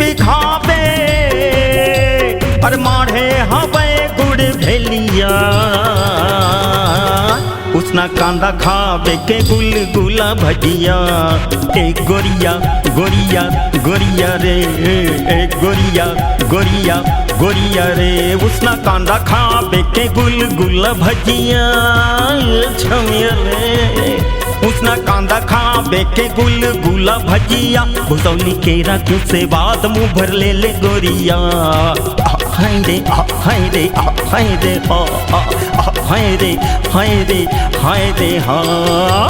चिपी खाबे और माढ़े हवे गुड़ भेलिया उसना कांदा खाबे के गुलगुला भजिया। एक गोरिया गोरिया गोरिया रे एक गोरिया गोरिया गोरिया रे उसना कांदा खाबे के गुलगुला भजिया। छमिया रे उसना कांदा खाबे के गुलगुला भजिया। भुसौली केरा क्यों से बात मुँह भर ले गोरिया। हाय रे हाय रे हाय रे हाय रे हाय रे हाय रे हाँ।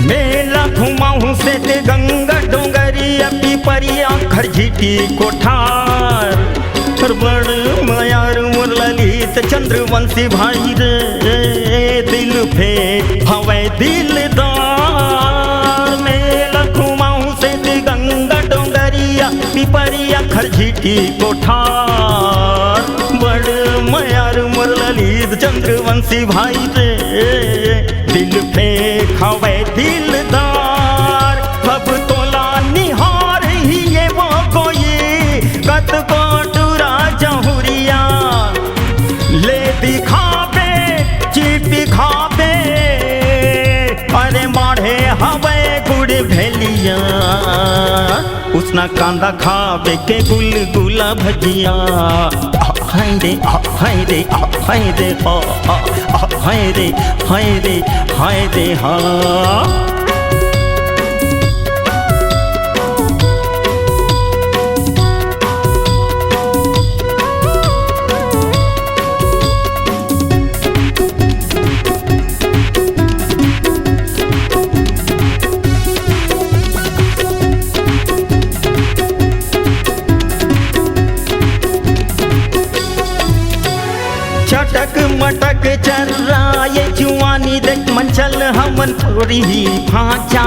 मेला घुमाऊं से ते गंगा डोंगरिया पिपरिया खरझीटी कोठार बड़ मयार मोर ललित चंद्रवंशी भाई रे दिल फे हवे दिलदार। मेला घुमाऊं से ते गंगा डोंगरिया पिपरिया खरझीटी कोठार बड़ मयार मोर ललित चंद्रवंशी भाई रे दिल फे हवे दिलदार। अब तोला निहार ही ये वो कोई कत को टूरा जहुरिया ले दिखाबे चिपी खाबे अरे माढ़े हवे गुड़ भेलिया उसना कांदा खाबे के गुलगुला भजिया। हाय रे हाय रे हाय रे हाय रे हाय रे हाय रे हाँ। चटक मटक चल रहा ये जुआनी देख मन चल हमन थोड़ी ही फाचा।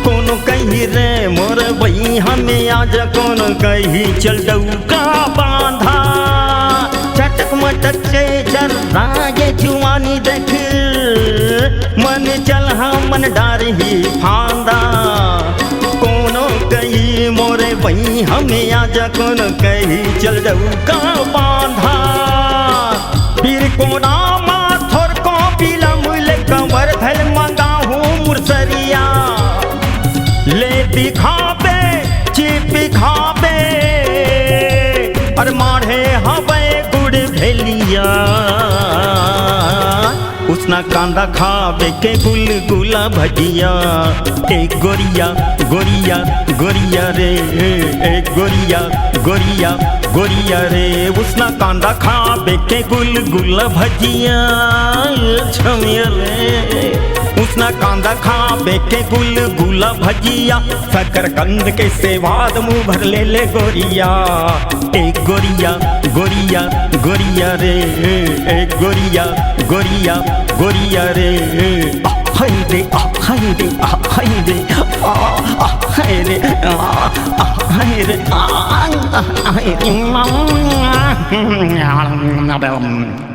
कोनो कही रे मोर बही हमें आज कोनो कही चल डौका बांधा। चटक मटक से चल रहा ये जुआनी देख मन चल हमन डार ही फांदा। कोनो कही मोरे बही हमें आज कोनो कही चल डौका बांधा। फिर कोना माथोर को पीला मुले कंवर धल मंगाहू मुरसरिया ले दिखाबे चिपी खाबे और माढ़े हवे गुड़ भेलिया उसना कांदा खाबे के गुलगुला भजिया। एक गोरिया गोरिया गोरिया रे एक गोरिया गोरिया गोरिया रे उसना कांदा खाबे के गुलगुला भजिया। छमिया रे उसना कांदा खाबे के गुलगुला भजिया। शकरकंद के सेवाद मुँह भर ले गोरिया। एक गोरिया गोरिया गोरिया रे एक गोरिया गोरिया गोरिया रे हाय रे हाय रे हाय रे हाय रे हाय रे हाय रे